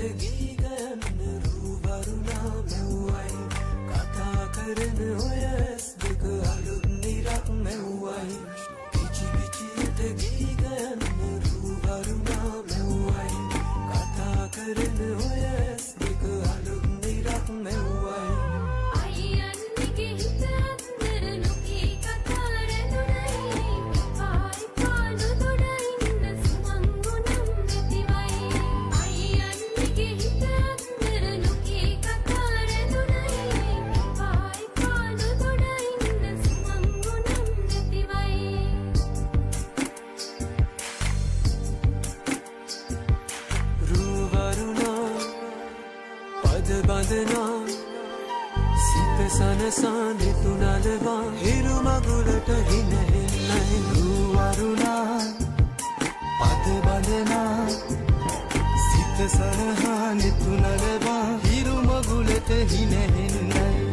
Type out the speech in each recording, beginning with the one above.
ගී ගයන්න රූවරුණා මෙව්වයි කතා කරන ඔය ඇස් දෙක අලුත් නිරක් මෙව්වයි පිචි පිචියට ගී ගයන්න රූවරුණා මෙව්වයි කතා කරන ඔය ඇස් දෙක අලුත් නිරක් මෙව්වයි බඳනා සිත සනසා නිතුනලවා හිරු මගුලට හිනෙන්නයි රුවරුණා පද බඳනා සිත සනහා නිතුනලවා හිරු මගුලට හිනෙන්නයි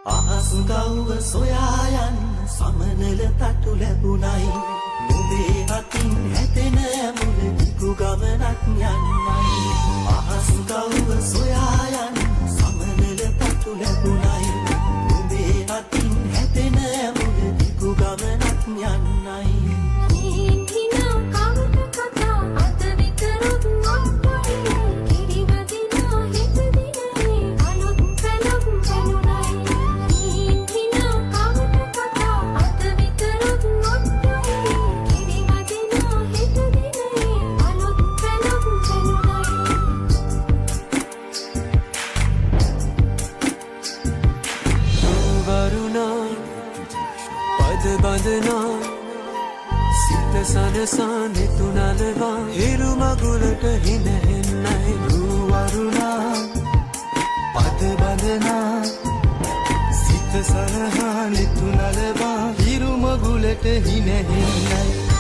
අහසුගව්ව සොයා යන්න සමනල තටු ලැබුණයි නුඹේ අතින් හැතෙන මුල දිගු ගමනක් යන්නයි අහසුගව්ව සොයා යන්න සමනල තටු ලැබුණයි නුඹේ අතින් හැතෙන මුල දිගු ගමනක් යන්නයි බඳනා සිත සනසා නිතුනලවා හිරු මගුලට හිනෙන්නයි රුවරුණා පද බඳනා සිත සනහා නිතුනලවා හිරු මගුලට හිනෙන්නයි